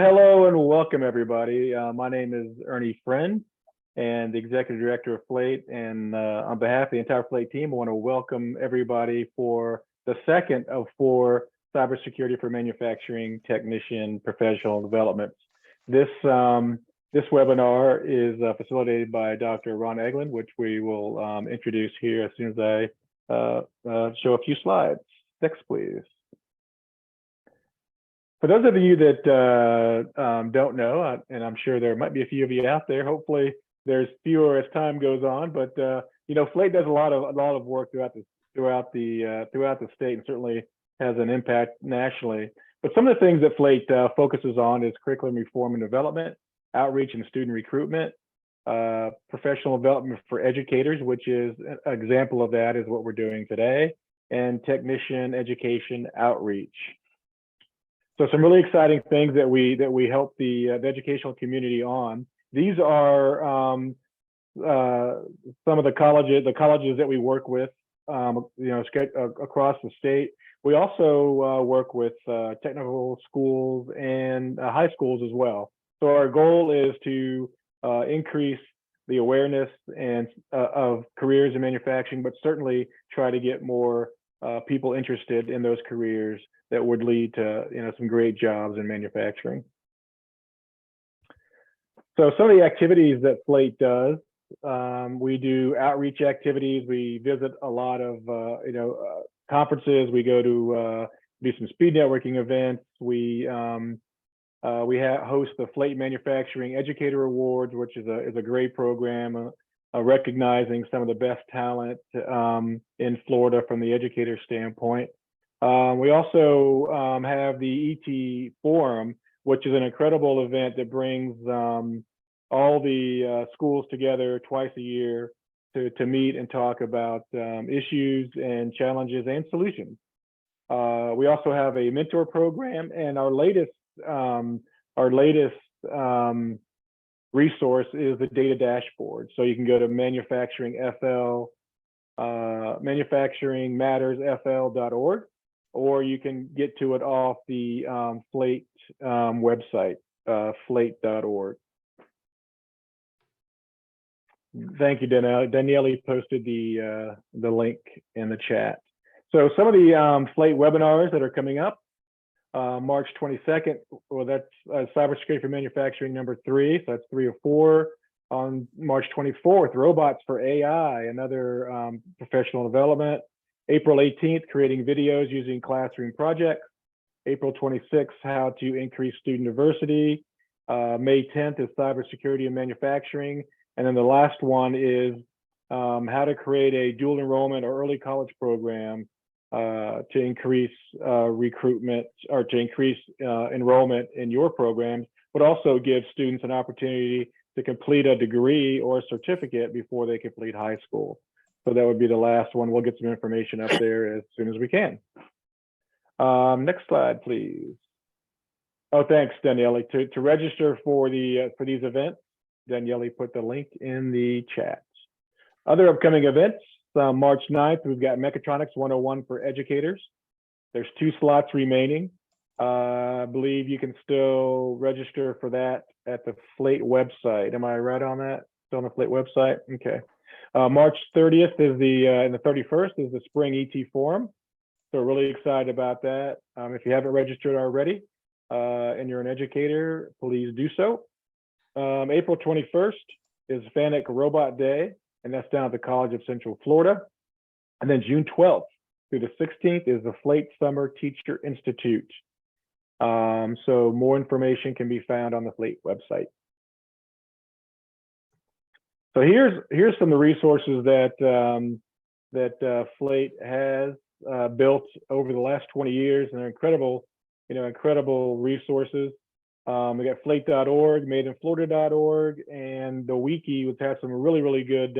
Hello and welcome everybody. My name is Ernie Friend and the Executive Director of Flate. And on behalf of the entire Flate team, I want to welcome everybody for the second of four Cybersecurity for Manufacturing Technician Professional Developments. This webinar is facilitated by Dr. Ron Eaglin, which we will introduce here as soon as I show a few slides. Next, please. For those of you that don't know, and I'm sure there might be a few of you out there, hopefully there's fewer as time goes on, but you know, Flate does a lot of work throughout the state, and certainly has an impact nationally. But some of the things that Flate focuses on is curriculum reform and development, outreach and student recruitment, professional development for educators, which is an example of that is what we're doing today, and technician education outreach. So some really exciting things that we help the educational community on. These are some of the colleges that we work with, you know, across the state. We also work with technical schools and high schools as well. So our goal is to increase the awareness and of careers in manufacturing, but certainly try to get more people interested in those careers that would lead to, you know, some great jobs in manufacturing. So some of the activities that Flate does, we do outreach activities. We visit a lot of you know, conferences. We go to do some speed networking events. We host the Flate Manufacturing Educator Awards, which is a great program, recognizing some of the best talent in Florida from the educator standpoint. We also have the ET Forum, which is an incredible event that brings all the schools together twice a year to meet and talk about issues and challenges and solutions. We also have a mentor program, and our latest resource is the data dashboard. So you can go to manufacturingmattersfl.org, or you can get to it off the Flate website, flate.org. Thank you, Danielle. Danielle posted the link in the chat. So some of the Flate webinars that are coming up, March 22nd, well, that's Cybersecurity for Manufacturing #3, so that's 3 of 4. On March 24th, Robots for AI, another professional development. April 18th, Creating Videos Using Classroom Projects. April 26th, How to Increase Student Diversity. May 10th is Cybersecurity in Manufacturing. And then the last one is how to create a dual enrollment or early college program to increase recruitment, or to increase enrollment in your programs, but also give students an opportunity to complete a degree or a certificate before they complete high school. So that would be the last one. We'll get some information up there as soon as we can. Next slide, please. Oh, thanks, Danielle. To register for these events, Danielle put the link in the chat. Other upcoming events, March 9th, we've got Mechatronics 101 for educators. There's 2 slots remaining. I believe you can still register for that at the Flate website. Am I right on that? Still on the Flate website? Okay. March 30th is and the 31st is the Spring ET Forum. So really excited about that. If you haven't registered already and you're an educator, please do so. April 21st is FANUC Robot Day, and that's down at the College of Central Florida. And then June 12th through the 16th is the Flate Summer Teacher Institute. So more information can be found on the Flate website. So here's some of the resources that Flate has built over the last 20 years, and they're incredible, you know, incredible resources. We got flate.org, madeinflorida.org, and the wiki, which has some really good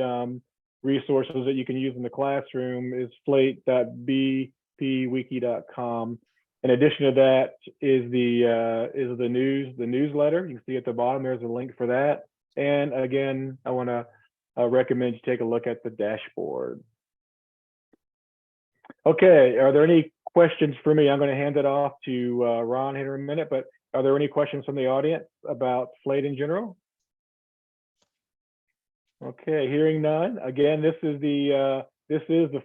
resources that you can use in the classroom, is flate.bpwiki.com. In addition to that is the newsletter. You can see at the bottom there's a link for that. And again, I want to recommend you take a look at the dashboard. Okay, are there any questions for me? I'm going to hand it off to Ron here in a minute, but Are there any questions from the audience about Slate in general? Okay, hearing none. Again, this is the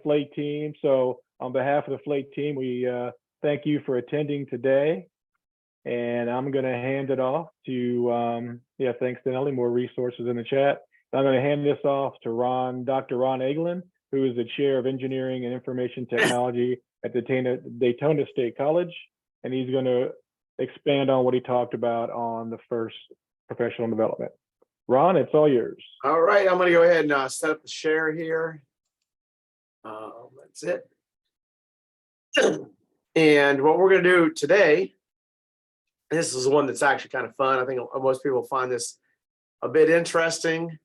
Slate team. So on behalf of the Slate team, we thank you for attending today. And I'm going to hand it off to, yeah, thanks, Denelli, more resources in the chat. I'm going to hand this off to Dr. Ron Eaglin, who is the Chair of Engineering and Information Technology at Daytona State College. And he's going to expand on what he talked about on the first professional development. Ron, it's all yours. All right, I'm going to go ahead and set up the share here. That's it. And what we're going to do today, this is one that's actually kind of fun. I think most people find this a bit interesting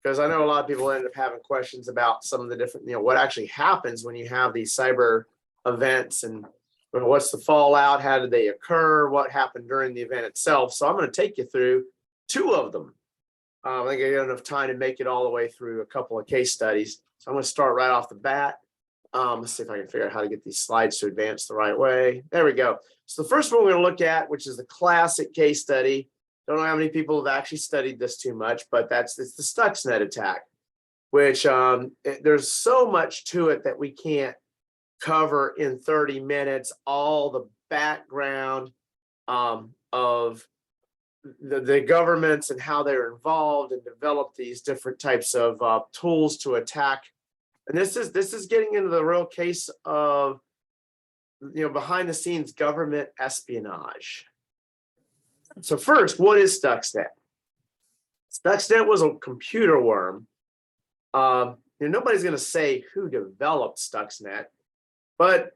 because I know a lot of people end up having questions about some of the different, what actually happens when you have these cyber events and what's the fallout, how did they occur, what happened during the event itself. So I'm going to take you through two of them. I think I got enough time to make it all the way through a couple of case studies. So I'm going to start right off the bat. Let's see if I can figure out how to get these slides to advance the right way. There we go. So the first one we're going to look at, which is the classic case study. Don't know how many people have actually studied this too much, but it's the Stuxnet attack, which there's so much to it that we can't cover in 30 minutes, all the background of the governments and how they're involved and develop these different types of tools to attack. And this is getting into the real case of behind the scenes government espionage. So first, what is Stuxnet? Stuxnet was a computer worm. Nobody's going to say who developed Stuxnet, but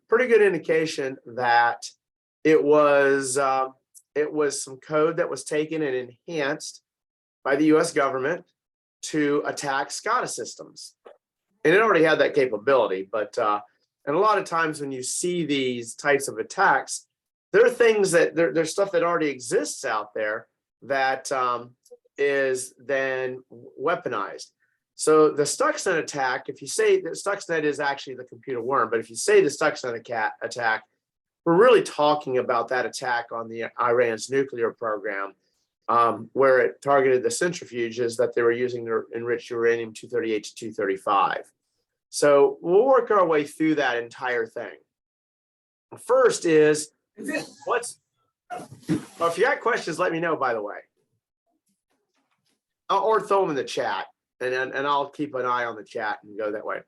pretty good indication that it was some code that was taken and enhanced by the U.S. government to attack SCADA systems. And it already had that capability, but and a lot of times when you see these types of attacks, there are things that there's stuff that already exists out there that is then weaponized. So the Stuxnet attack, if you say that Stuxnet is actually the computer worm, but if you say the Stuxnet attack, we're really talking about that attack on the Iran's nuclear program, where it targeted the centrifuges that they were using to enrich uranium-238 to 235. So we'll work our way through that entire thing. First is, if you got questions, let me know, by the way. Or throw them in the chat, and I'll keep an eye on the chat and go that way.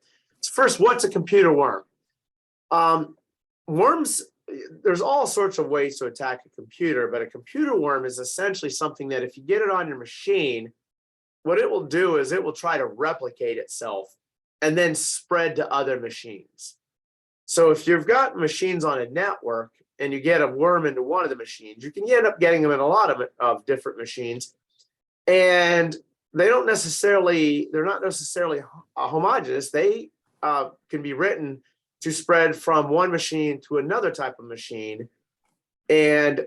So first, what's a computer worm? Worms, there's all sorts of ways to attack a computer, but a computer worm is essentially something that if you get it on your machine, what it will do is it will try to replicate itself and then spread to other machines. So if you've got machines on a network and you get a worm into one of the machines, you can end up getting them in a lot of different machines. And they're not necessarily homogeneous. They can be written to spread from one machine to another type of machine. And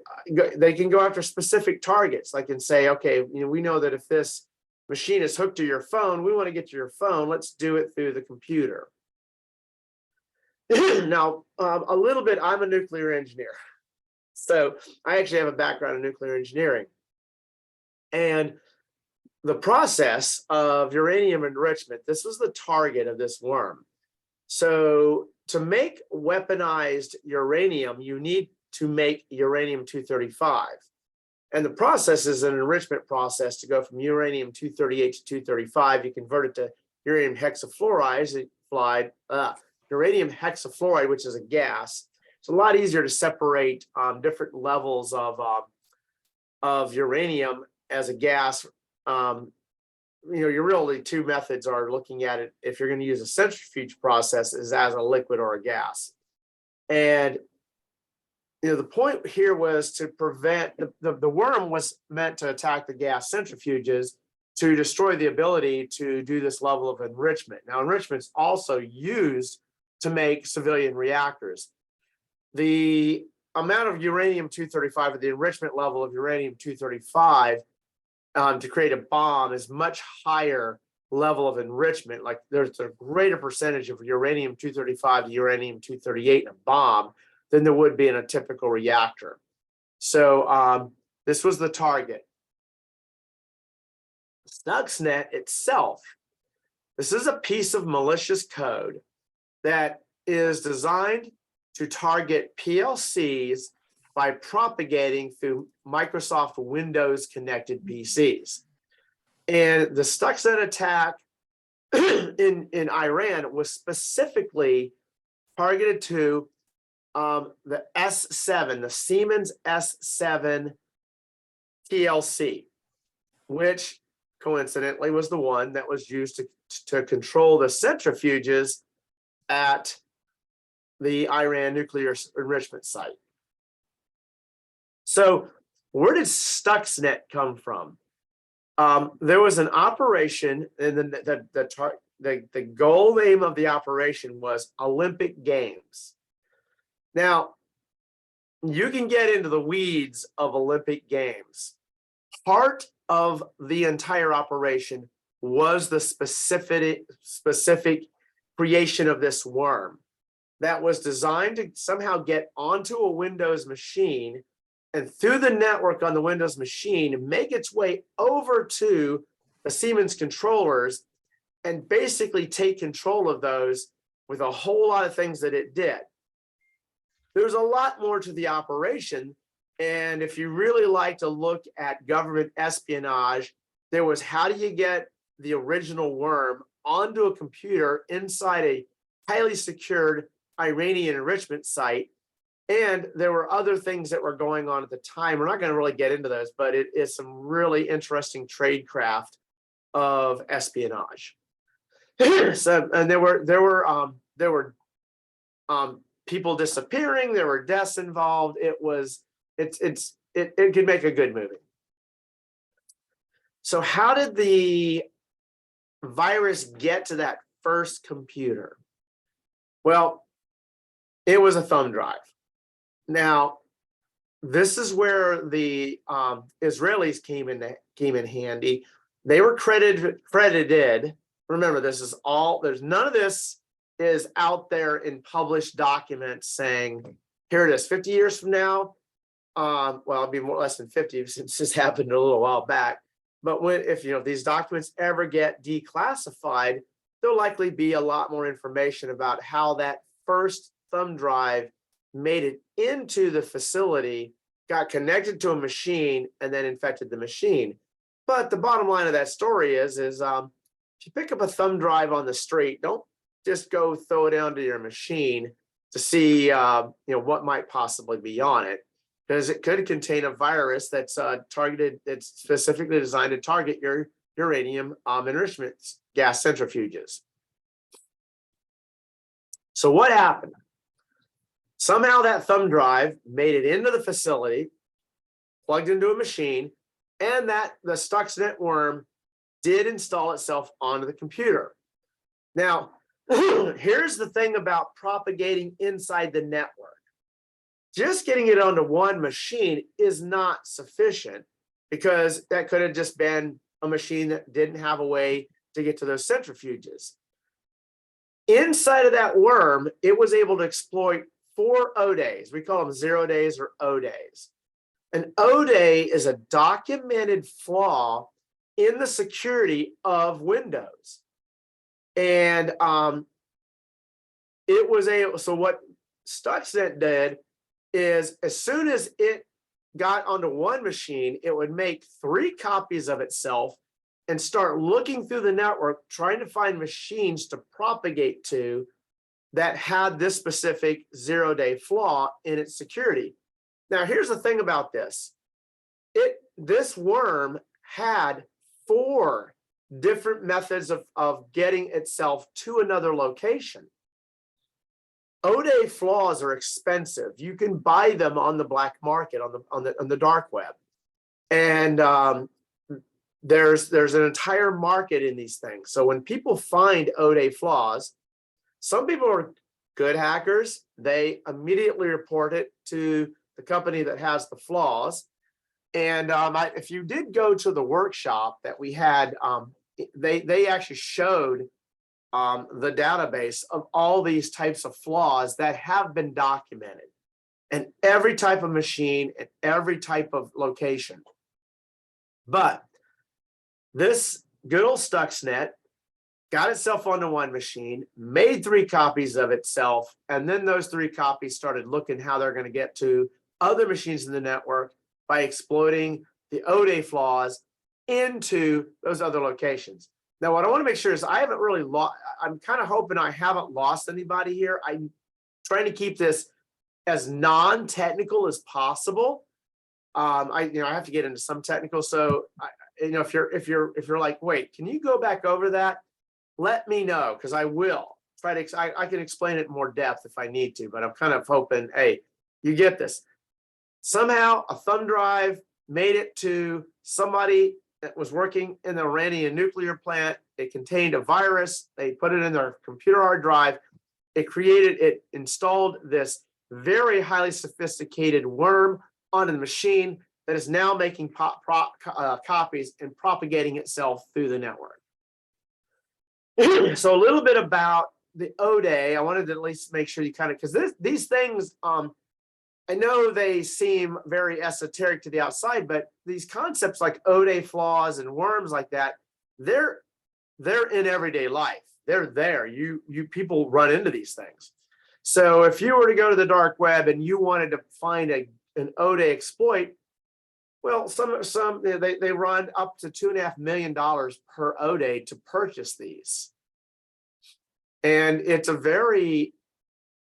they can go after specific targets. Like and say, okay, we know that if this machine is hooked to your phone, we want to get to your phone, let's do it through the computer. Now, a little bit, I'm a nuclear engineer. So I actually have a background in nuclear engineering. And the process of uranium enrichment, this was the target of this worm. So to make weaponized uranium, you need to make uranium-235. And the process is an enrichment process to go from uranium-238 to 235. You convert it to uranium hexafluoride, which is a gas. It's a lot easier to separate different levels of uranium as a gas. Your really two methods are looking at it if you're going to use a centrifuge process is as a liquid or a gas. And the point here was to prevent the worm was meant to attack the gas centrifuges to destroy the ability to do this level of enrichment. Now, enrichment is also used to make civilian reactors. The amount of uranium-235 or the enrichment level of uranium-235 to create a bomb is much higher level of enrichment. Like there's a greater percentage of uranium-235 to uranium-238 in a bomb than there would be in a typical reactor. So this was the target. Stuxnet itself, this is a piece of malicious code that is designed to target PLCs by propagating through Microsoft Windows connected PCs. And the Stuxnet attack in Iran was specifically targeted to the S7, the Siemens S7 TLC, which coincidentally was the one that was used to control the centrifuges at the Iran nuclear enrichment site. So where did Stuxnet come from? There was an operation, and then the goal name of the operation was Olympic Games. Now, you can get into the weeds of Olympic Games. Part of the entire operation was the specific creation of this worm that was designed to somehow get onto a Windows machine and through the network on the Windows machine, make its way over to the Siemens controllers and basically take control of those with a whole lot of things that it did. There's a lot more to the operation. And if you really like to look at government espionage, there was how do you get the original worm onto a computer inside a highly secured Iranian enrichment site. And there were other things that were going on at the time. We're not going to really get into those, but it is some really interesting tradecraft of espionage. So, and there were people disappearing. There were deaths involved. It could make a good movie. So, how did the virus get to that first computer? Well, it was a thumb drive. Now, this is where the Israelis came in handy. They were credited. Remember, this is all. There's none of this is out there in published documents saying, "Here it is." 50 years from now, well, it'll be more less than 50 since this happened a little while back. But if these documents ever get declassified, there'll likely be a lot more information about how that first thumb drive made it into the facility, got connected to a machine, and then infected the machine. But the bottom line of that story is if you pick up a thumb drive on the street, don't just go throw it onto your machine to see what might possibly be on it, because it could contain a virus that's targeted, it's specifically designed to target your uranium enrichment gas centrifuges. So what happened? Somehow that thumb drive made it into the facility, plugged into a machine, and that the Stuxnet worm did install itself onto the computer. Now, here's the thing about propagating inside the network. Just getting it onto one machine is not sufficient, because that could have just been a machine that didn't have a way to get to those centrifuges. Inside of that worm, it was able to exploit 4 O days. We call them 0 days or O days. An O day is a documented flaw in the security of Windows. And it was so what Stuxnet did is, as soon as it got onto one machine, it would make 3 copies of itself and start looking through the network, trying to find machines to propagate to that had this specific 0-day flaw in its security. Now, here's the thing about this. This worm had 4 different methods of getting itself to another location. O-day flaws are expensive. You can buy them on the black market, on the dark web. And there's an entire market in these things. So when people find O-day flaws, some people are good hackers. They immediately report it to the company that has the flaws. And if you did go to the workshop that we had, they actually showed the database of all these types of flaws that have been documented. and every type of machine and every type of location. But this good old Stuxnet got itself onto one machine, made 3 copies of itself, and then those 3 copies started looking how they're going to get to other machines in the network by exploiting the ODay flaws into those other locations. Now, what I want to make sure is I haven't really lost, I'm kind of hoping I haven't lost anybody here. I'm trying to keep this as non-technical as possible. I have to get into some technical. So, if you're like, wait, can you go back over that? Let me know, because I will try to. I can explain it in more depth if I need to, but I'm kind of hoping, hey, you get this. Somehow, a thumb drive made it to somebody that was working in the Iranian nuclear plant. It contained a virus. They put it in their computer hard drive. It installed this very highly sophisticated worm onto the machine that is now making copies and propagating itself through the network. So a little bit about the ODay. I wanted to at least make sure you kind of, because these things, I know they seem very esoteric to the outside, but these concepts like ODay flaws and worms like that, they're in everyday life. They're there. You people run into these things. So if you were to go to the dark web and you wanted to find an ODay exploit, well, they run up to $2.5 million per ODay to purchase these, and it's a very,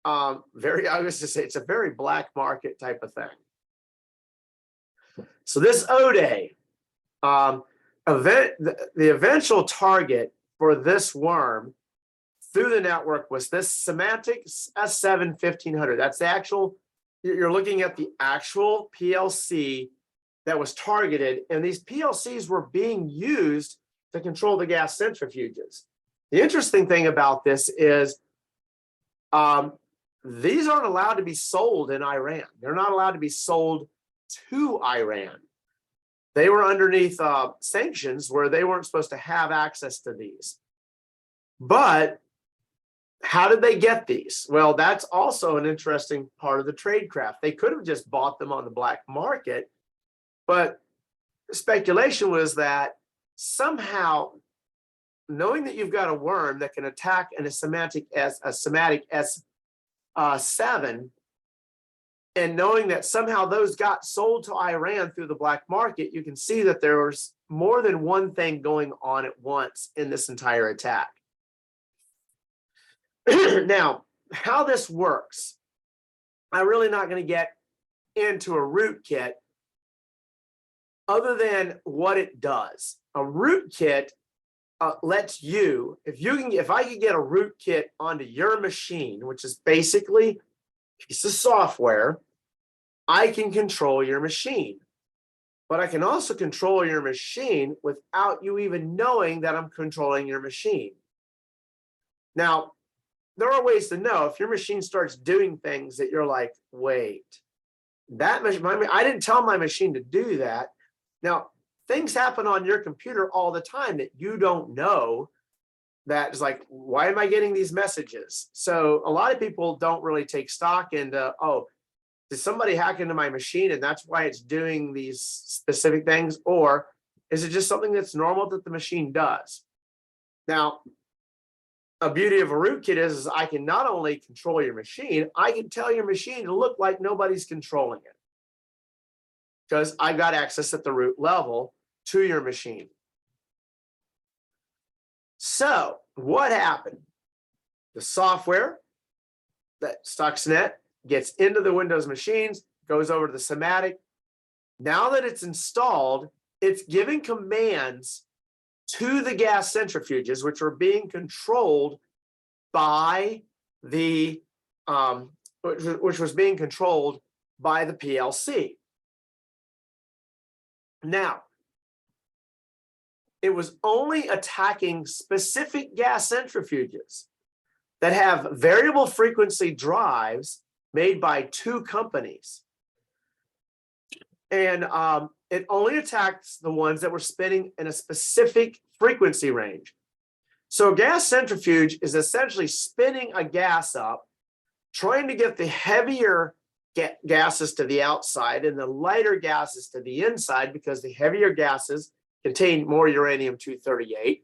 I was to say it's a very black market type of thing. So this ODay, the eventual target for this worm through the network was this Symantec S7 1500. That's the actual. You're looking at the actual PLC that was targeted, and these PLCs were being used to control the gas centrifuges. The interesting thing about this is these aren't allowed to be sold in Iran. They're not allowed to be sold to Iran. They were underneath sanctions where they weren't supposed to have access to these. But how did they get these? Well, that's also an interesting part of the tradecraft. They could have just bought them on the black market, but the speculation was that somehow, knowing that you've got a worm that can attack a Symantec S7, and knowing that somehow those got sold to Iran through the black market, you can see that there was more than one thing going on at once in this entire attack. Now, how this works, I'm really not going to get into a rootkit other than what it does. A rootkit lets you, if I could get a rootkit onto your machine, which is basically a piece of software, I can control your machine. But I can also control your machine without you even knowing that I'm controlling your machine. Now, there are ways to know if your machine starts doing things that you're like, wait, that machine, I didn't tell my machine to do that. Now, things happen on your computer all the time that you don't know. That is like, why am I getting these messages? So a lot of people don't really take stock into, oh, did somebody hack into my machine and that's why it's doing these specific things? Or is it just something that's normal that the machine does? Now, a beauty of a rootkit is I can not only control your machine, I can tell your machine to look like nobody's controlling it, because I've got access at the root level to your machine. So what happened? The software that Stuxnet gets into the Windows machines, goes over to the Symantec. Now that it's installed, it's giving commands to the gas centrifuges, which are being controlled by the, which was being controlled by the PLC. Now, it was only attacking specific gas centrifuges that have variable frequency drives made by 2 companies. And it only attacks the ones that were spinning in a specific frequency range. So a gas centrifuge is essentially spinning a gas up, trying to get the heavier gases to the outside and the lighter gases to the inside, because the heavier gases contain more uranium-238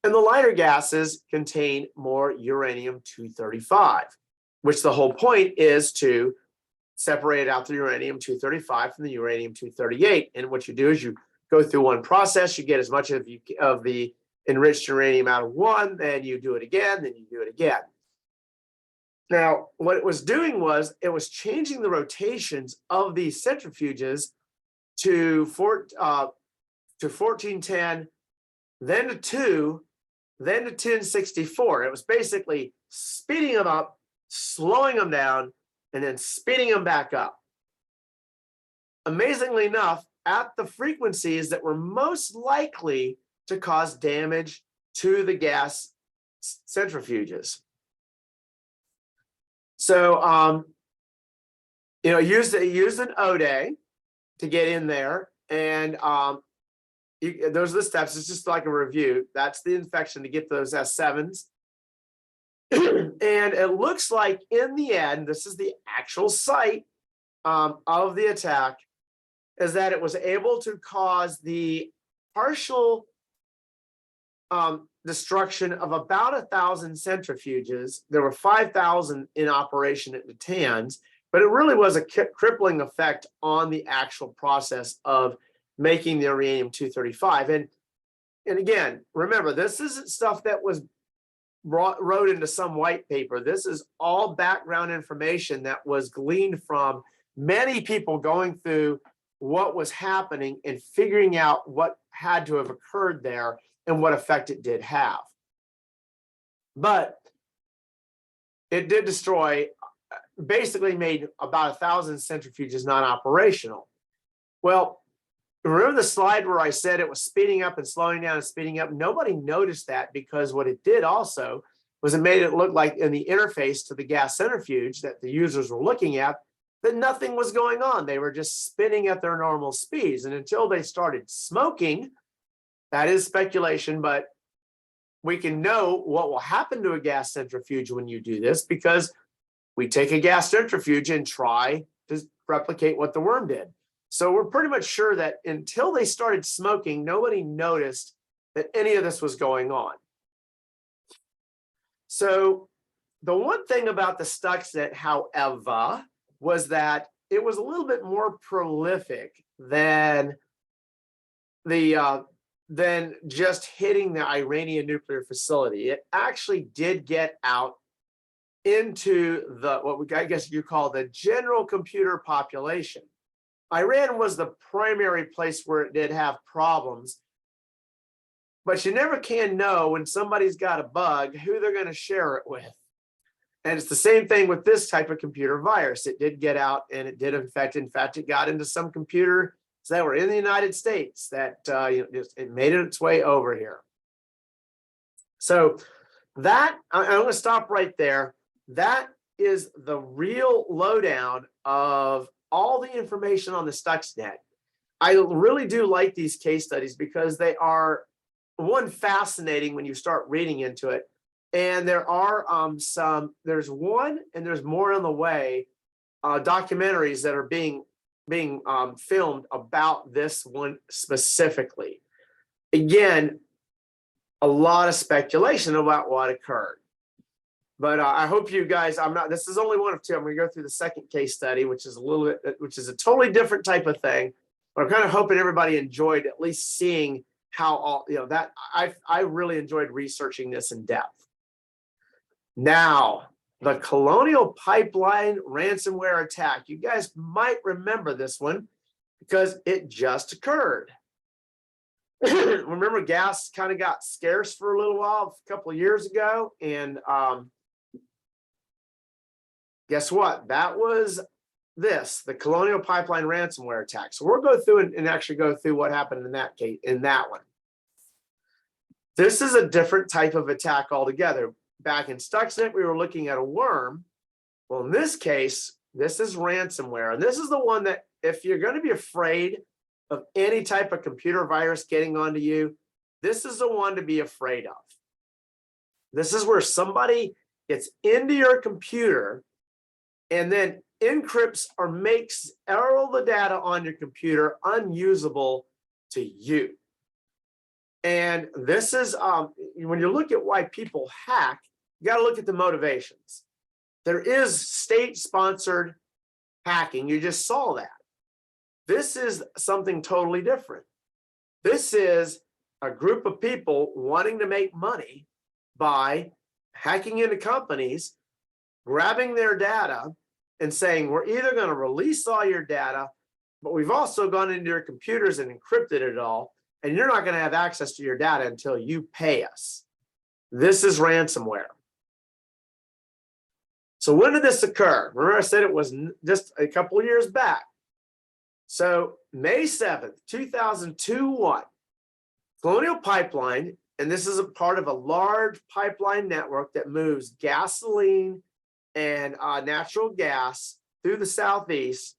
and the lighter gases contain more uranium-235, which the whole point is to separate out the uranium-235 from the uranium-238. And what you do is you go through one process, you get as much of the enriched uranium out of one, then you do it again, then you do it again. Now, what it was doing was it was changing the rotations of these centrifuges to 1410, then to 2, then to 1064. It was basically speeding them up, slowing them down, and then speeding them back up. Amazingly enough, at the frequencies that were most likely to cause damage to the gas centrifuges. So, used an ODE to get in there, and those are the steps. It's just like a review. That's the infection to get those S7s. And it looks like in the end, this is the actual site of the attack, is that it was able to cause the partial destruction of about 1,000 centrifuges. There were 5,000 in operation at Natanz, but it really was a crippling effect on the actual process of making the uranium-235. And again, remember, this isn't stuff that was wrote into some white paper. This is all background information that was gleaned from many people going through what was happening and figuring out what had to have occurred there and what effect it did have. But it did destroy, basically made about 1,000 centrifuges non-operational. Well, remember the slide where I said it was speeding up and slowing down and speeding up? Nobody noticed that, because what it did also was it made it look like in the interface to the gas centrifuge that the users were looking at, that nothing was going on. They were just spinning at their normal speeds. And until they started smoking, that is speculation, but we can know what will happen to a gas centrifuge when you do this, because we take a gas centrifuge and try to replicate what the worm did. So we're pretty much sure that until they started smoking, nobody noticed that any of this was going on. So the one thing about the Stuxnet, however, was that it was a little bit more prolific than just hitting the Iranian nuclear facility. It actually did get out into I guess you call the general computer population. Iran was the primary place where it did have problems, but you never can know when somebody's got a bug who they're going to share it with. And it's the same thing with this type of computer virus. It did get out and it did infect. In fact, it got into some computers that were in the United States that it made its way over here. So that, I'm going to stop right there. That is the real lowdown of all the information on the Stuxnet. I really do like these case studies because they are, one, fascinating when you start reading into it. And there are there's one and there's more on the way, documentaries that are being filmed about this one specifically. Again, a lot of speculation about what occurred. But I hope you guys, this is only one of two. I'm going to go through the second case study, which is a totally different type of thing. But I'm kind of hoping everybody enjoyed at least seeing how I really enjoyed researching this in depth. Now, the Colonial Pipeline ransomware attack. You guys might remember this one because it just occurred. Remember, gas kind of got scarce for a little while a couple of years ago, and guess what? That was the Colonial Pipeline ransomware attack. So we'll go through and actually go through what happened in that case, in that one. This is a different type of attack altogether. Back in Stuxnet, we were looking at a worm. Well, in this case, this is ransomware. And this is the one that, if you're going to be afraid of any type of computer virus getting onto you, this is the one to be afraid of. This is where somebody gets into your computer and then encrypts or makes all the data on your computer unusable to you. And this is, when you look at why people hack, you got to look at the motivations. There is state-sponsored hacking. You just saw that. This is something totally different. This is a group of people wanting to make money by hacking into companies, grabbing their data, and saying, we're either going to release all your data, but we've also gone into your computers and encrypted it all, and you're not going to have access to your data until you pay us. This is ransomware. So when did this occur? Remember I said it was just a couple of years back. So May 7th, 2021, Colonial Pipeline, and this is a part of a large pipeline network that moves gasoline and natural gas through the Southeast.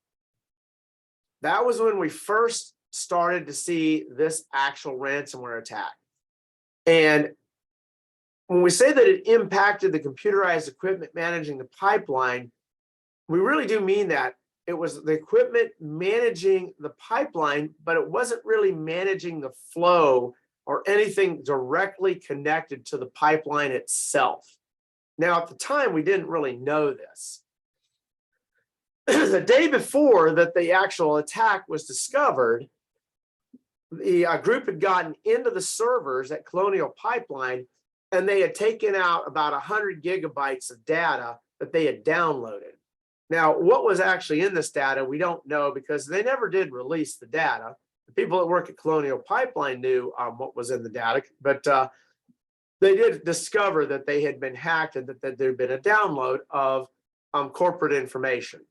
That was when we first started to see this actual ransomware attack. And when we say that it impacted the computerized equipment managing the pipeline, we really do mean that. It was the equipment managing the pipeline, but it wasn't really managing the flow or anything directly connected to the pipeline itself. Now, at the time, we didn't really know this. The day before that the actual attack was discovered, the group had gotten into the servers at Colonial Pipeline, and they had taken out about 100 gigabytes of data that they had downloaded. Now, what was actually in this data, we don't know because they never did release the data. The people that work at Colonial Pipeline knew what was in the data, but they did discover that they had been hacked and that there had been a download of corporate information.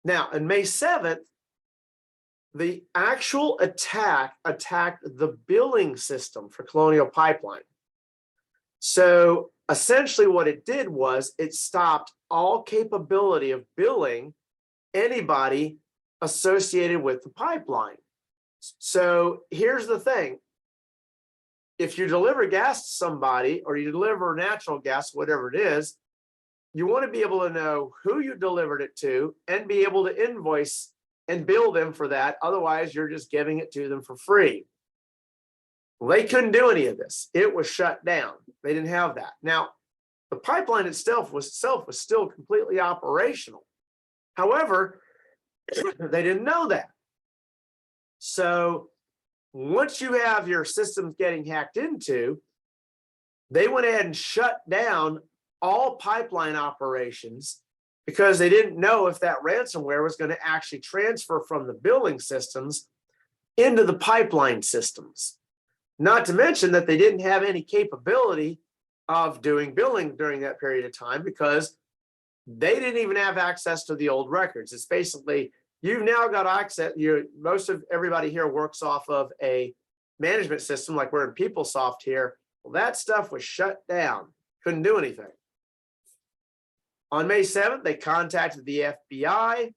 Now, on May 7th, the actual attack attacked the billing system for Colonial Pipeline. So essentially what it did was it stopped all capability of billing anybody associated with the pipeline. So here's the thing. If you deliver gas to somebody or you deliver natural gas, whatever it is, you want to be able to know who you delivered it to and be able to invoice and bill them for that. Otherwise, you're just giving it to them for free. Well, they couldn't do any of this. It was shut down. They didn't have that. Now, the pipeline itself was still completely operational. However, they didn't know that. So once you have your systems getting hacked into, they went ahead and shut down all pipeline operations because they didn't know if that ransomware was going to actually transfer from the billing systems into the pipeline systems. Not to mention that they didn't have any capability of doing billing during that period of time because they didn't even have access to the old records. It's basically, you've now got access, most of everybody here works off of a management system like we're in PeopleSoft here. Well, that stuff was shut down, couldn't do anything. On May 7th, they contacted the FBI.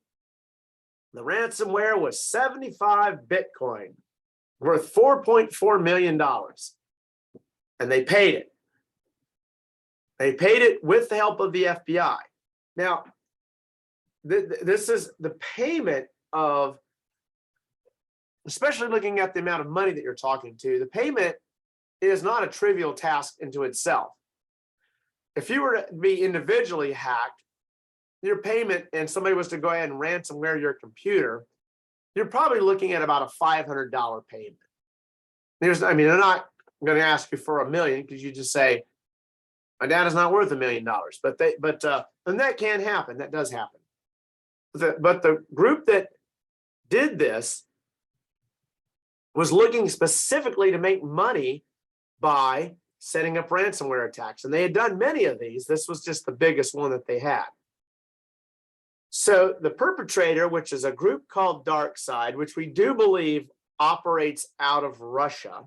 The ransomware was 75 Bitcoin, worth $4.4 million. And they paid it. They paid it with the help of the FBI. Now, this is the payment of, especially looking at the amount of money that you're talking to, the payment is not a trivial task into itself. If you were to be individually hacked, your payment, and somebody was to go ahead and ransomware your computer, you're probably looking at about a $500 payment. They're not going to ask you for $1 million because you just say, my data's not worth $1 million, and that can happen. That does happen. But the group that did this was looking specifically to make money by setting up ransomware attacks. And they had done many of these. This was just the biggest one that they had. So the perpetrator, which is a group called DarkSide, which we do believe operates out of Russia,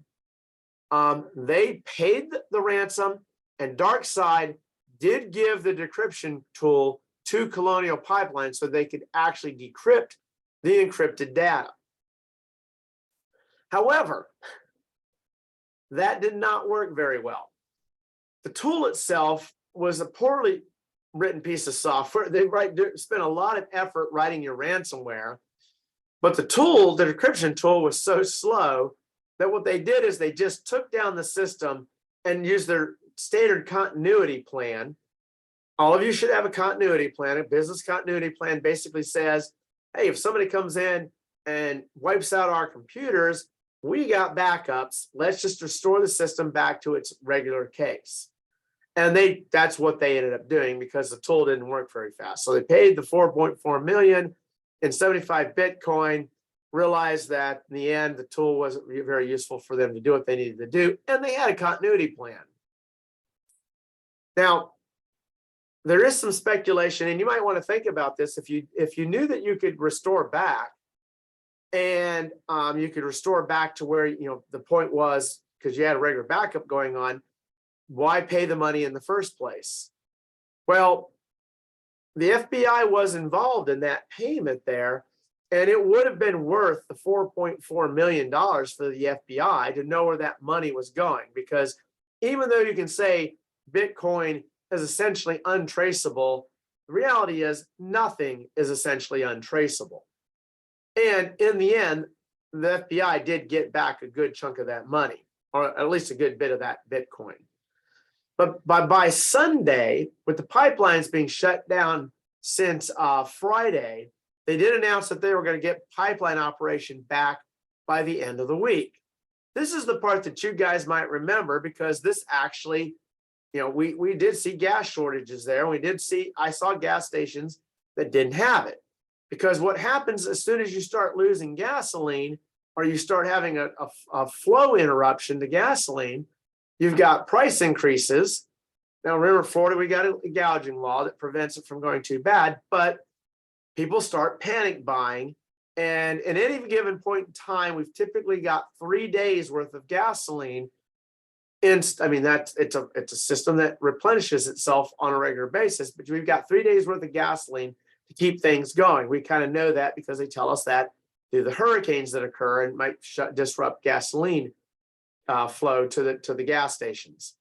they paid the ransom, and DarkSide did give the decryption tool to Colonial Pipeline so they could actually decrypt the encrypted data. However, that did not work very well. The tool itself was poorly written piece of software. They spend a lot of effort writing your ransomware, but the decryption tool was so slow that what they did is they just took down the system and used their standard continuity plan. All of you should have a continuity plan. A business continuity plan basically says, hey, if somebody comes in and wipes out our computers, we got backups. Let's just restore the system back to its regular case. And that's what they ended up doing because the tool didn't work very fast. So they paid the 4.4 million in 75 Bitcoin, realized that in the end, the tool wasn't very useful for them to do what they needed to do. And they had a continuity plan. Now, there is some speculation, and you might want to think about this. If you knew that you could restore back, and you could restore back to where the point was because you had a regular backup going on, why pay the money in the first place? Well, the FBI was involved in that payment there, and it would have been worth the $4.4 million for the FBI to know where that money was going, because even though you can say Bitcoin is essentially untraceable, the reality is nothing is essentially untraceable. And in the end, the FBI did get back a good chunk of that money, or at least a good bit of that Bitcoin. But by Sunday, with the pipelines being shut down since Friday, they did announce that they were going to get pipeline operation back by the end of the week. This is the part that you guys might remember, because this actually, we did see gas shortages there. I saw gas stations that didn't have it, because what happens as soon as you start losing gasoline, or you start having a flow interruption to gasoline, you've got price increases. Now, remember, Florida, we got a gouging law that prevents it from going too bad, but people start panic buying. And at any given point in time, we've typically got 3 days worth of gasoline. It's a system that replenishes itself on a regular basis, but we've got 3 days worth of gasoline to keep things going. We kind of know that because they tell us that through the hurricanes that occur and might disrupt gasoline flow to the gas stations.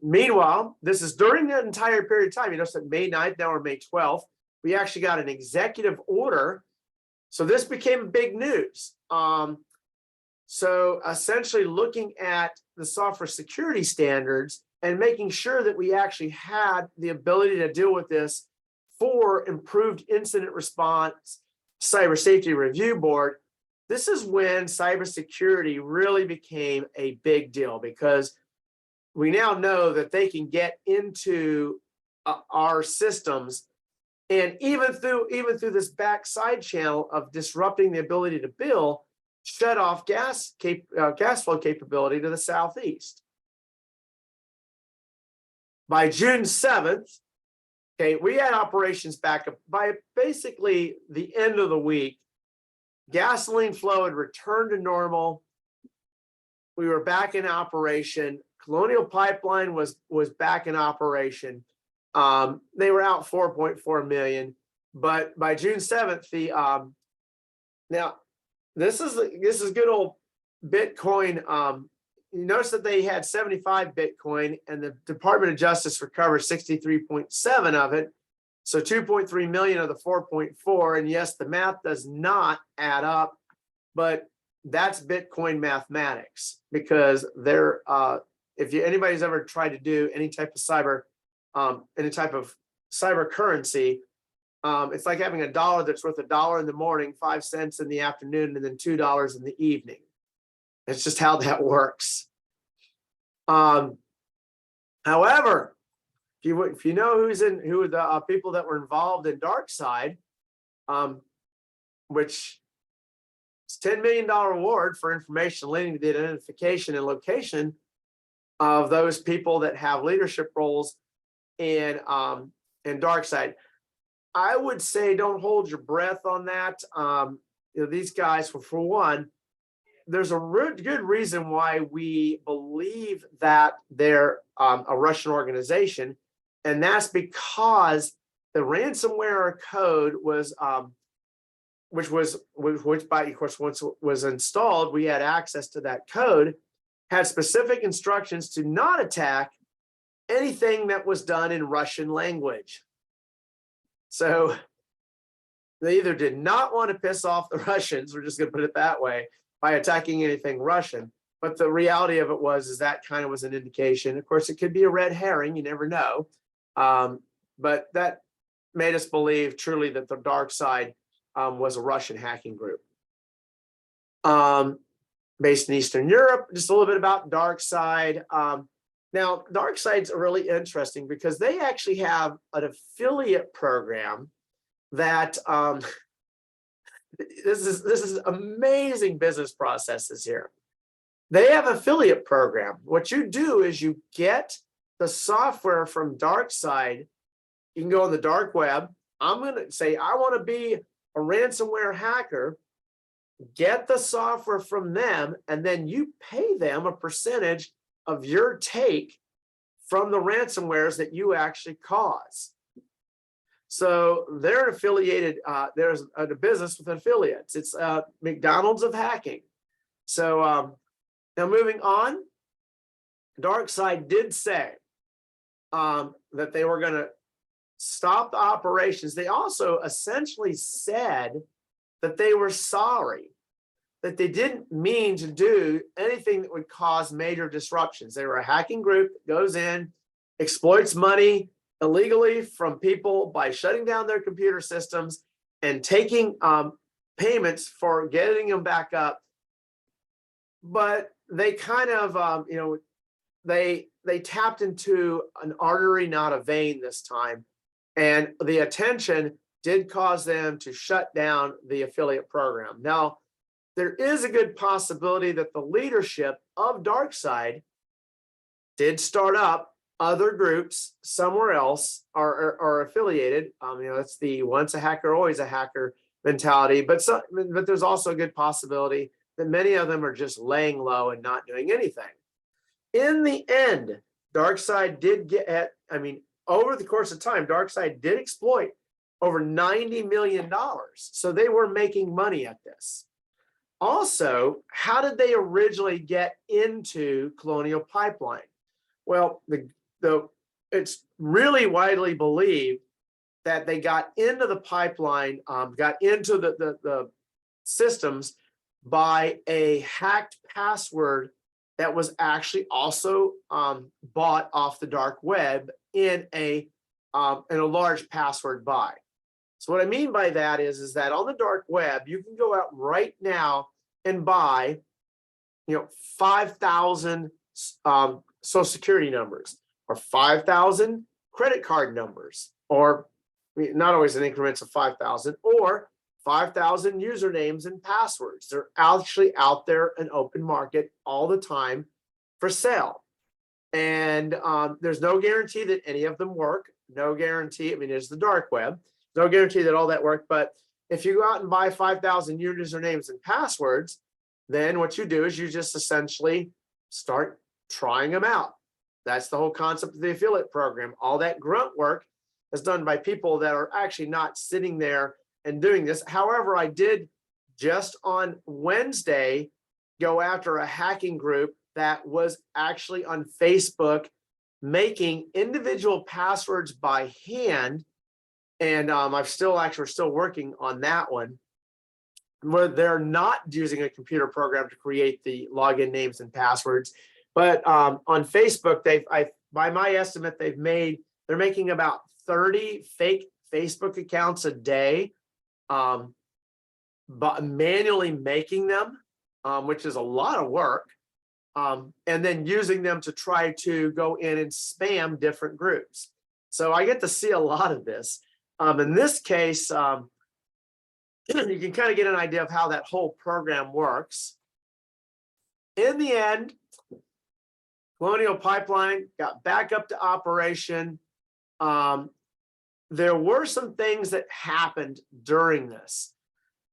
Meanwhile, this is during that entire period of time. You notice that May 9th, now we're May 12th, we actually got an executive order. So this became big news. So essentially looking at the software security standards and making sure that we actually had the ability to deal with this for improved incident response cyber safety review board. This is when cybersecurity really became a big deal, because we now know that they can get into our systems, and even through this backside channel of disrupting the ability to bill, shut off gas flow capability to the southeast. By June 7th, we had operations back up. By basically the end of the week, gasoline flow had returned to normal. We were back in operation. Colonial Pipeline was back in operation. They were out 4.4 million, but by June 7th, now this is good old Bitcoin. You notice that they had 75 Bitcoin, and the Department of Justice recovered 63.7 of it. So 2.3 million of the 4.4. And yes, the math does not add up, but that's Bitcoin mathematics, because anybody's ever tried to do any type of cyber currency, it's like having $1 that's worth $1 in the morning, 5 cents in the afternoon, and then $2 in the evening. It's just how that works. However, if you know who the people that were involved in DarkSide, which is $10 million award for information leading to the identification and location of those people that have leadership roles in DarkSide. I would say don't hold your breath on that. These guys, for one, there's a good reason why we believe that they're a Russian organization, and that's because the ransomware code was, which by of course once it was installed, we had access to that code, had specific instructions to not attack anything that was done in Russian language. So they either did not want to piss off the Russians, we're just going to put it that way, by attacking anything Russian. But the reality of it is that kind of was an indication. Of course, it could be a red herring, you never know. But that made us believe truly that the dark side was a Russian hacking group. Based in Eastern Europe, just a little bit about dark side. Now, dark sides are really interesting because they actually have an affiliate program that this is amazing business processes here. They have an affiliate program. What you do is you get the software from dark side. You can go on the dark web. I'm going to say, I want to be a ransomware hacker. Get the software from them, and then you pay them a percentage of your take from the ransomwares that you actually cause. So they're affiliated. There's a business with affiliates. It's McDonald's of hacking. So now moving on, DarkSide did say that they were going to stop the operations. They also essentially said that they were sorry, that they didn't mean to do anything that would cause major disruptions. They were a hacking group that goes in, exploits money illegally from people by shutting down their computer systems and taking payments for getting them back up. But they kind of, they tapped into an artery, not a vein this time. And the attention did cause them to shut down the affiliate program. Now, there is a good possibility that the leadership of DarkSide did start up other groups somewhere else are affiliated. It's the once a hacker, always a hacker mentality. But there's also a good possibility that many of them are just laying low and not doing anything. In the end, DarkSide did get, over the course of time, DarkSide did exploit over $90 million. So they were making money at this. Also, how did they originally get into Colonial Pipeline? Well, it's really widely believed that they got into the pipeline, got into the systems by a hacked password that was actually also bought off the dark web in a large password buy. So what I mean by that is that on the dark web, you can go out right now and buy, 5,000 social security numbers or 5,000 credit card numbers, or not always in increments of 5,000, or 5,000 usernames and passwords. They're actually out there in open market all the time for sale. And there's no guarantee that any of them work. No guarantee. There's the dark web. No guarantee that all that work. But if you go out and buy 5,000 usernames and passwords, then what you do is you just essentially start trying them out. That's the whole concept of the affiliate program. All that grunt work is done by people that are actually not sitting there and doing this. However, I did just on Wednesday go after a hacking group that was actually on Facebook making individual passwords by hand. And we're still working on that one, where they're not using a computer program to create the login names and passwords. But on Facebook, by my estimate, they're making about 30 fake Facebook accounts a day, but manually making them, which is a lot of work, and then using them to try to go in and spam different groups. So I get to see a lot of this. In this case, you can kind of get an idea of how that whole program works. In the end, Colonial Pipeline got back up to operation. There were some things that happened during this.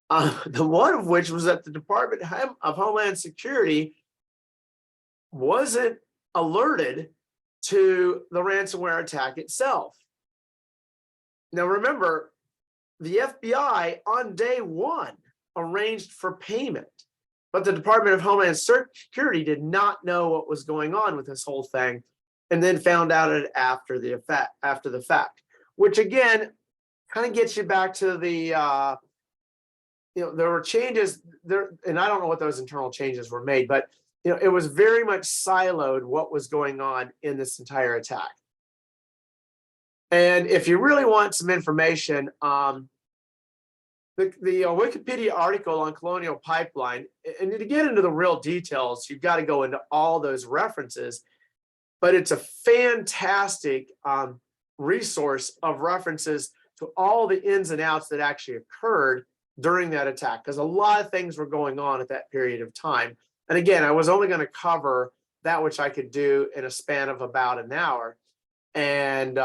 The one of which was that the Department of Homeland Security wasn't alerted to the ransomware attack itself. Now remember, the FBI on day one arranged for payment, but the Department of Homeland Security did not know what was going on with this whole thing and then found out it after the fact, which again kind of gets you back to the there were changes there, and I don't know what those internal changes were made, but it was very much siloed what was going on in this entire attack. And if you really want some information, the Wikipedia article on Colonial Pipeline, and to get into the real details, you've got to go into all those references, but it's a fantastic resource of references to all the ins and outs that actually occurred during that attack, because a lot of things were going on at that period of time. And again, I was only going to cover that which I could do in a span of about an hour. And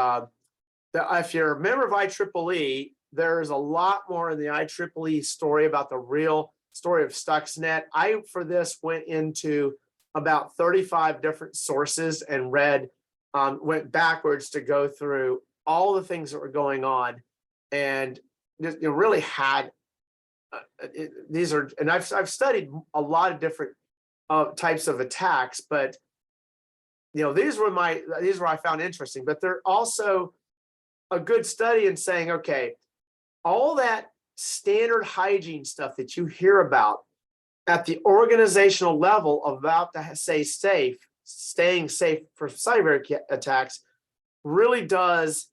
if you're a member of IEEE, there's a lot more in the IEEE story about the real story of Stuxnet. I, for this, went into about 35 different sources and went backwards to go through all the things that were going on, and really had these are, and I've studied a lot of different types of attacks, but these were I found interesting. But they're also a good study in saying, okay, all that standard hygiene stuff that you hear about at the organizational level about to staying safe for cyber attacks really does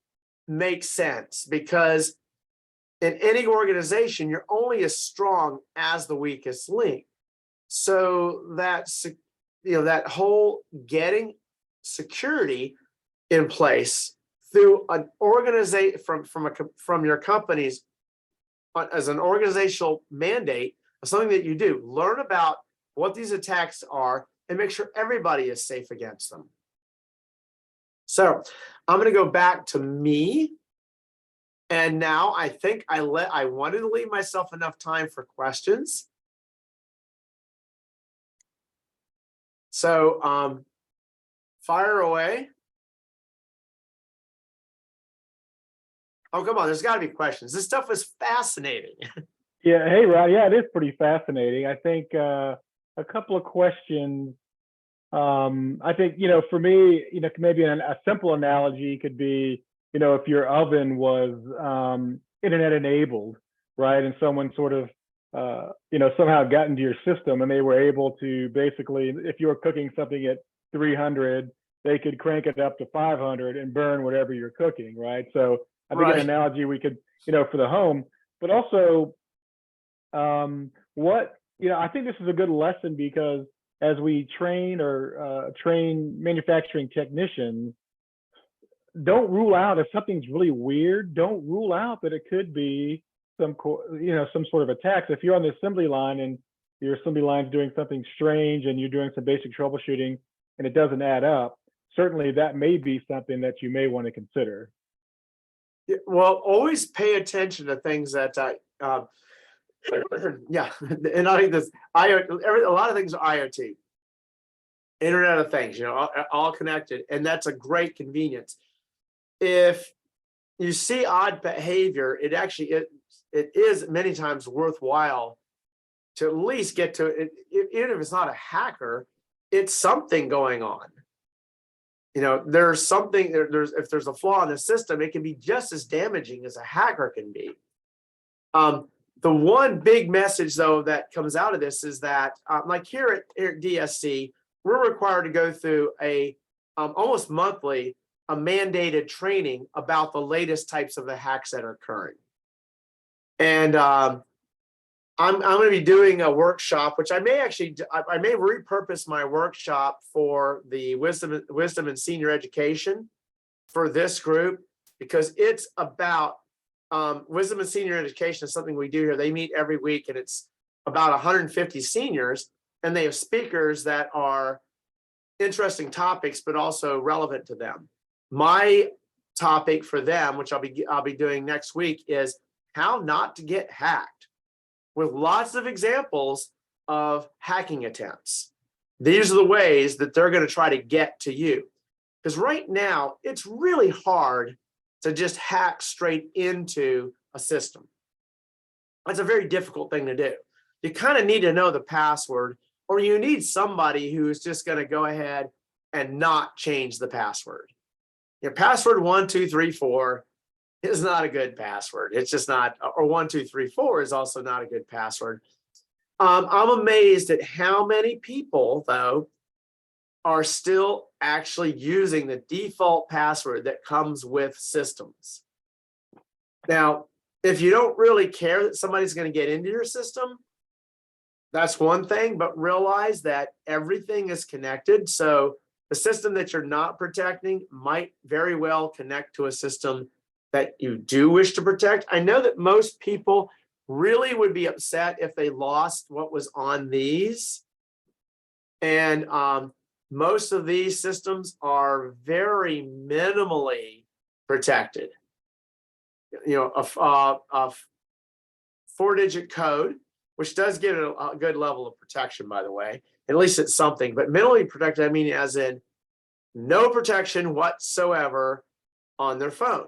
make sense, because in any organization, you're only as strong as the weakest link. So that's, that whole getting security in place through an organization from your company's as an organizational mandate, something that you do, learn about what these attacks are and make sure everybody is safe against them. So I'm going to go back to me. And now I think I wanted to leave myself enough time for questions. So fire away. Oh, come on, there's got to be questions. This stuff is fascinating. Yeah, hey, Rod. Yeah, it is pretty fascinating. I think a couple of questions. I think, for me, maybe a simple analogy could be, if your oven was internet enabled, right? And someone sort of, somehow got into your system and they were able to basically, if you were cooking something at 300, they could crank it up to 500 and burn whatever you're cooking, right? So I think an analogy we could, for the home, but also I think this is a good lesson, because as we train manufacturing technicians, don't rule out, if something's really weird, don't rule out that it could be some sort of attacks. If you're on the assembly line and your assembly line's doing something strange and you're doing some basic troubleshooting and it doesn't add up, certainly that may be something that you may want to consider. Well, always pay attention to things that, yeah, and I think a lot of things are IoT, Internet of Things, all connected, and that's a great convenience. If you see odd behavior, it is many times worthwhile to at least get to it, even if it's not a hacker, it's something going on. There's something if there's a flaw in the system, it can be just as damaging as a hacker can be. The one big message, though, that comes out of this is that, like here at DSC, we're required to go through almost monthly a mandated training about the latest types of the hacks that are occurring. And I'm going to be doing a workshop, which I may repurpose my workshop for the wisdom and senior education for this group, because it's about wisdom and senior education is something we do here. They meet every week, and it's about 150 seniors, and they have speakers that are interesting topics, but also relevant to them. My topic for them, which I'll be doing next week, is how not to get hacked, with lots of examples of hacking attempts. These are the ways that they're going to try to get to you. Because right now, it's really hard to just hack straight into a system. That's a very difficult thing to do. You kind of need to know the password, or you need somebody who's just going to go ahead and not change the password. Your password 1234 is not a good password. It's just not, or 1234 is also not a good password. I'm amazed at how many people, though, are still actually using the default password that comes with systems. Now, if you don't really care that somebody's going to get into your system, that's one thing, but realize that everything is connected. So the system that you're not protecting might very well connect to a system that you do wish to protect. I know that most people really would be upset if they lost what was on these. And most of these systems are very minimally protected. You know, a 4-digit code, which does get a good level of protection, by the way. At least it's something, but minimally protected, I mean, as in no protection whatsoever on their phone,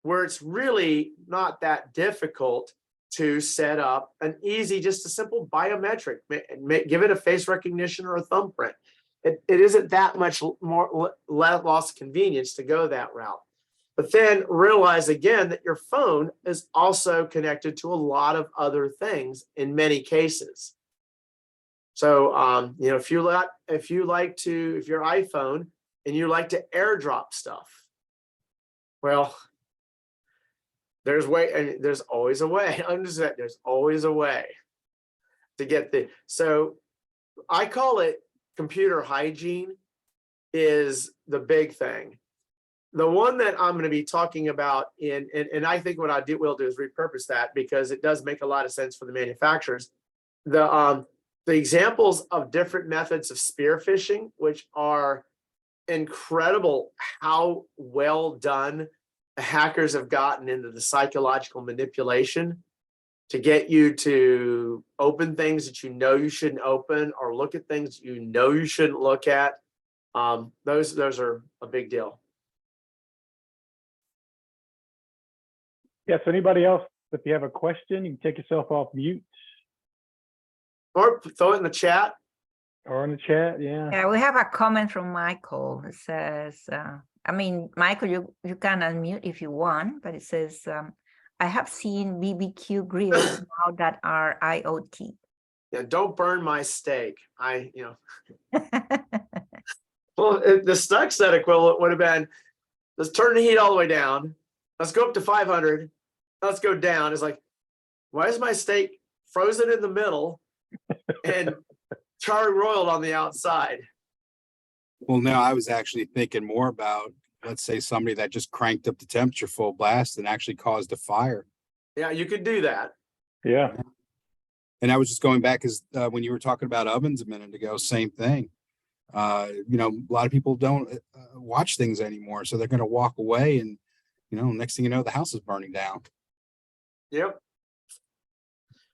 where it's really not that difficult to set up an easy, just a simple biometric, give it a face recognition or a thumbprint. It isn't that much more loss of convenience to go that route. But then realize again that your phone is also connected to a lot of other things in many cases. So, you know, if your iPhone and you like to airdrop stuff, well, there's always a way. I'm just saying, there's always a way to get so I call it computer hygiene is the big thing. The one that I'm going to be talking about and I think what will do is repurpose that because it does make a lot of sense for the manufacturers. The examples of different methods of spear phishing, which are incredible how well done hackers have gotten into the psychological manipulation to get you to open things that you know you shouldn't open or look at things you know you shouldn't look at. Those are a big deal. Yes, anybody else, if you have a question, you can take yourself off mute. Or throw it in the chat. Or in the chat, yeah. Yeah, we have a comment from Michael. It says, I mean, Michael, you can unmute if you want, but it says, I have seen BBQ grills now that are IoT. Yeah, don't burn my steak. Well, the Stuxnet equivalent would have been, let's turn the heat all the way down. Let's go up to 500. Let's go down. It's like, why is my steak frozen in the middle and charred roiled on the outside? Well, no, I was actually thinking more about, let's say, somebody that just cranked up the temperature full blast and actually caused a fire. Yeah, you could do that. Yeah. And I was just going back because when you were talking about ovens a minute ago, same thing. You know, a lot of people don't watch things anymore, so they're going to walk away, and you know, next thing you know, the house is burning down. Yep.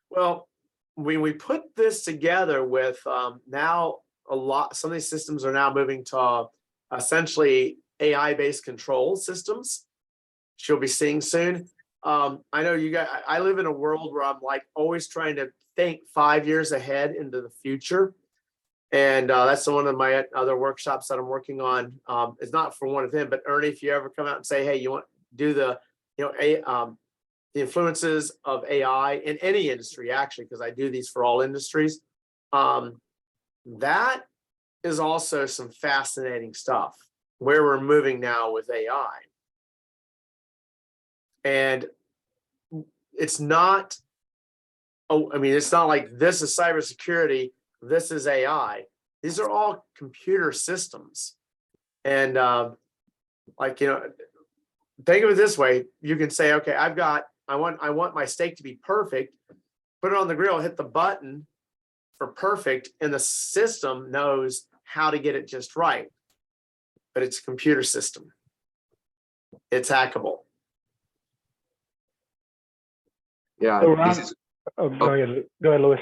Well, when we put this together with now some of these systems are now moving to essentially AI-based control systems, which you'll be seeing soon. I know you guys, I live in a world where I'm like always trying to think 5 years ahead into the future. And that's one of my other workshops that I'm working on. It's not for one of them, but Ernie, if you ever come out and say, hey, you want to do the, the influences of AI in any industry, actually, because I do these for all industries. That is also some fascinating stuff where we're moving now with AI. And it's not, it's not like this is cybersecurity, this is AI. These are all computer systems. And think of it this way. You can say, okay, I want my steak to be perfect, put it on the grill, hit the button for perfect, and the system knows how to get it just right. But it's a computer system. It's hackable. Yeah, So, this is. go ahead, Louis.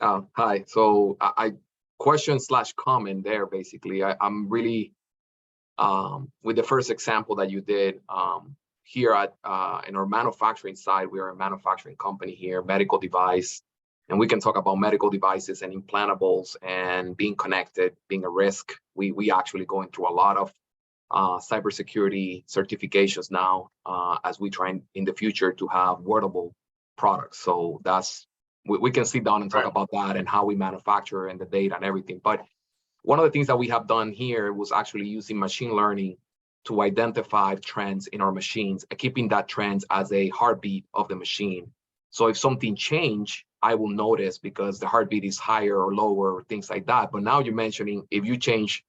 Hi. So I question/comment there. Basically, I'm really with the first example that you did here at in our manufacturing side. We are a manufacturing company here, medical device. And we can talk about medical devices and implantables and being connected, being a risk. We actually going through a lot of cybersecurity certifications now as we try in the future to have wearable products. So that's, we can sit down and talk about that and how we manufacture and the data and everything. But one of the things that we have done here was actually using machine learning to identify trends in our machines and keeping that trends as a heartbeat of the machine. So if something change, I will notice because the heartbeat is higher or lower or things like that. But now you're mentioning if you change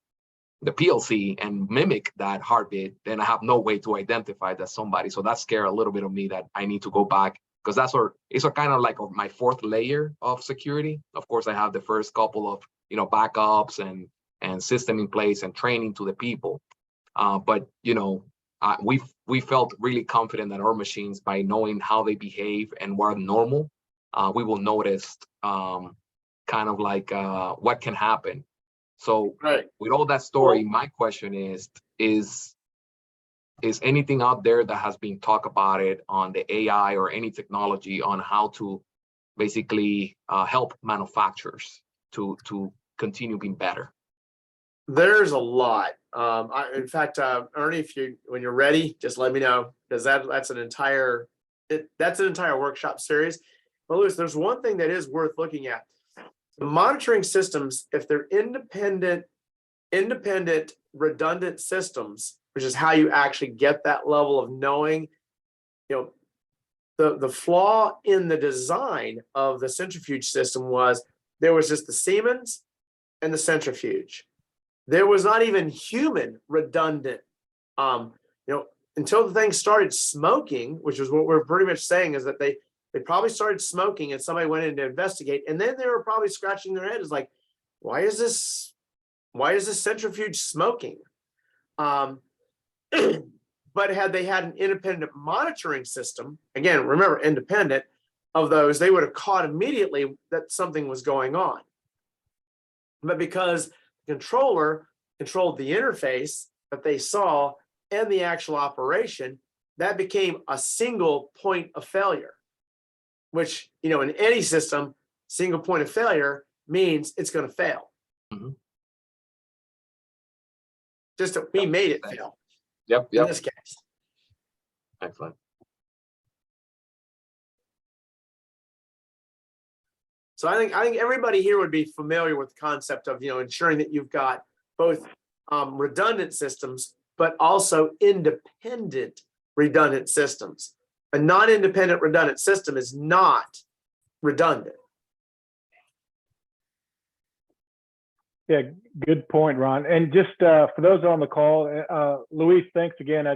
the PLC and mimic that heartbeat, then I have no way to identify that somebody. So that scared a little bit of me that I need to go back, because that's it's a kind of like my fourth layer of security. Of course, I have the first couple of backups and system in place and training to the people. But we felt really confident that our machines, by knowing how they behave and what are normal, we will notice kind of like what can happen. So with all that story, my question is anything out there that has been talked about it on the AI or any technology on how to basically help manufacturers to continue being better? There's a lot. In fact, Ernie, when you're ready, just let me know, because that's an entire workshop series. But Louis, there's one thing that is worth looking at. The monitoring systems, if they're independent, redundant systems, which is how you actually get that level of knowing, the flaw in the design of the centrifuge system was there was just the Siemens and the centrifuge. There was not even human redundant, until the thing started smoking, which is what we're pretty much saying, is that they probably started smoking and somebody went in to investigate, and then they were probably scratching their head, is like, why is this centrifuge smoking? But had they had an independent monitoring system, again, remember, independent of those, they would have caught immediately that something was going on. But because the controller controlled the interface that they saw and the actual operation, that became a single point of failure, which, in any system, single point of failure means it's going to fail. Mm-hmm. Just that we made it fail. Yep. In this case. Excellent. So I think everybody here would be familiar with the concept of ensuring that you've got both redundant systems, but also independent redundant systems. A non-independent redundant system is not redundant. Yeah, good point, Ron. And just for those on the call, Luis, thanks again.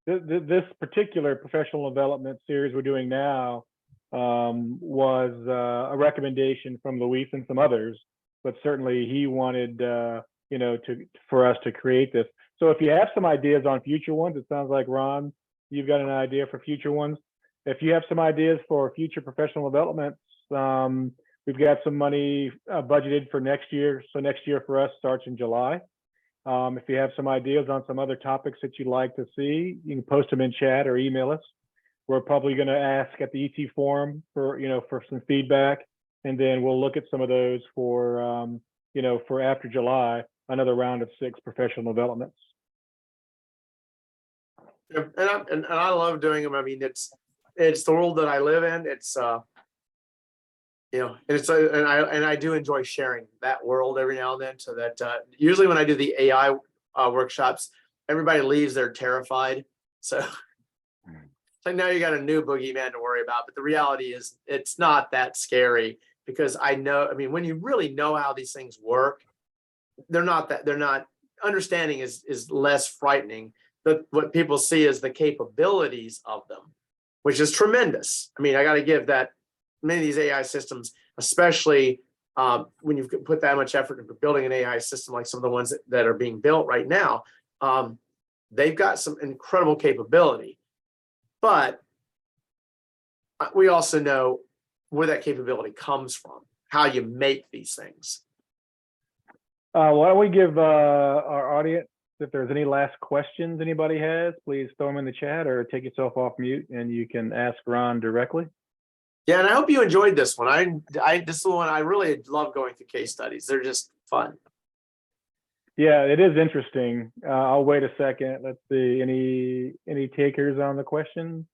This particular professional development series we're doing now was a recommendation from Luis and some others, but certainly he wanted for us to create this. So if you have some ideas on future ones, it sounds like, Ron, you've got an idea for future ones. If you have some ideas for future professional developments, we've got some money budgeted for next year. So next year for us starts in July. If you have some ideas on some other topics that you'd like to see, you can post them in chat or email us. We're probably going to ask at the ET forum for some feedback, and then we'll look at some of those for for after July, another round of 6 professional developments. And I love doing them. I mean, it's the world that I live in. It's and I do enjoy sharing that world every now and then. So that usually when I do the AI workshops, everybody leaves there terrified. So like now you got a new boogeyman to worry about. But the reality is it's not that scary, because I know. I mean, when you really know how these things work, they're not understanding is less frightening. But what people see is the capabilities of them, which is tremendous. I mean, I got to give that. Many of these AI systems, especially when you've put that much effort into building an AI system like some of the ones that are being built right now, they've got some incredible capability. But we also know where that capability comes from, how you make these things. Why don't we give our audience, if there's any last questions anybody has, please throw them in the chat or take yourself off mute and you can ask Ron directly. Yeah, and I hope you enjoyed this one. This is the one I really love going through case studies. They're just fun. Yeah, it is interesting. I'll wait a second. Let's see. Any takers on the question?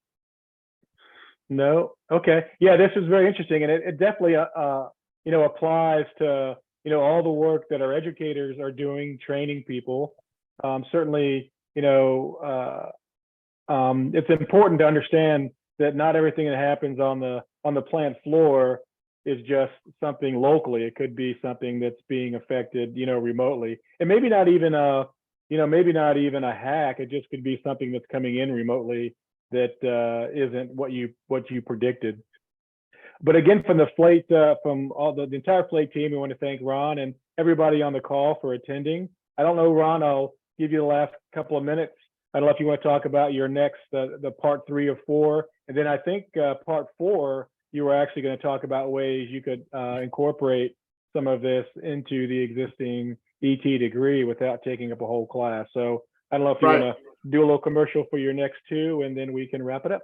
No. Okay. Yeah, this is very interesting, and it definitely applies to all the work that our educators are doing, training people. Certainly, it's important to understand that not everything that happens on the plant floor is just something locally. It could be something that's being affected, remotely, and maybe not even a hack. It just could be something that's coming in remotely that isn't what you predicted. But again, from the Flate, from all the entire Flate team, we want to thank Ron and everybody on the call for attending. I don't know, Ron, I'll give you the last couple of minutes. I don't know if you want to talk about your next, the part 3 of 4. And then I think part 4, you were actually going to talk about ways you could incorporate some of this into the existing ET degree without taking up a whole class. So I don't know if you want to do a little commercial for your next 2, and then we can wrap it up.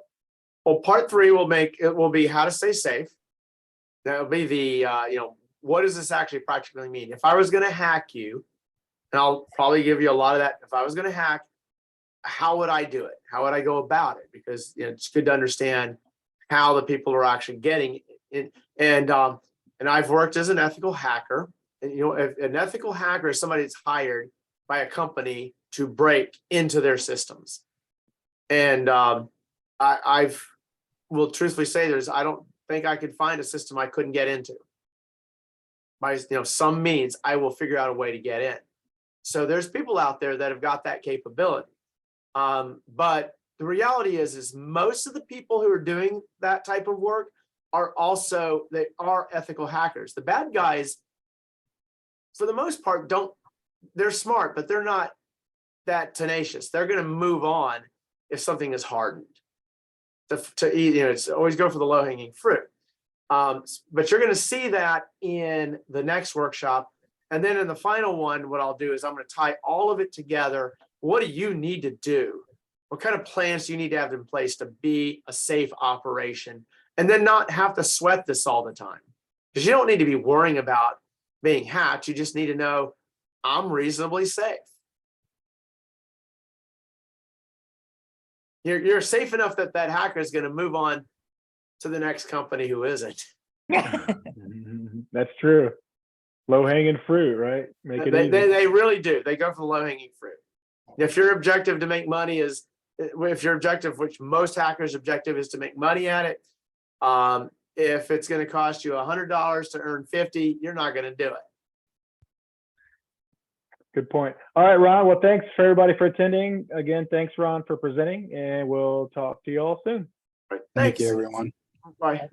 Well, part 3 will be how to stay safe. That'll be the, what does this actually practically mean? If I was going to hack you, and I'll probably give you a lot of that. If I was going to hack, how would I do it? How would I go about it? Because it's good to understand how the people are actually getting it. And I've worked as an ethical hacker. And, if an ethical hacker is somebody that's hired by a company to break into their systems. And I will truthfully say I don't think I could find a system I couldn't get into. By some means, I will figure out a way to get in. So there's people out there that have got that capability. But the reality is most of the people who are doing that type of work are they are ethical hackers. The bad guys, for the most part, they're smart, but they're not that tenacious. They're going to move on if something is hardened. To eat, it's always go for the low-hanging fruit. But you're going to see that in the next workshop. And then in the final one, what I'll do is I'm going to tie all of it together. What do you need to do? What kind of plans do you need to have in place to be a safe operation and then not have to sweat this all the time? Because you don't need to be worrying about being hacked. You just need to know I'm reasonably safe. You're safe enough that hacker is going to move on to the next company who isn't. That's true. Low-hanging fruit, right? Make it easy. They really do. They go for the low-hanging fruit. If your objective to make money if your objective, which most hackers' objective is to make money at it, if it's going to cost you $100 to earn 50, you're not going to do it. Good point. All right, Ron. Well, thanks for everybody for attending. Again, thanks, Ron, for presenting, and we'll talk to you all soon. Right. Thank Thanks. you, everyone. Bye.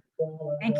Thank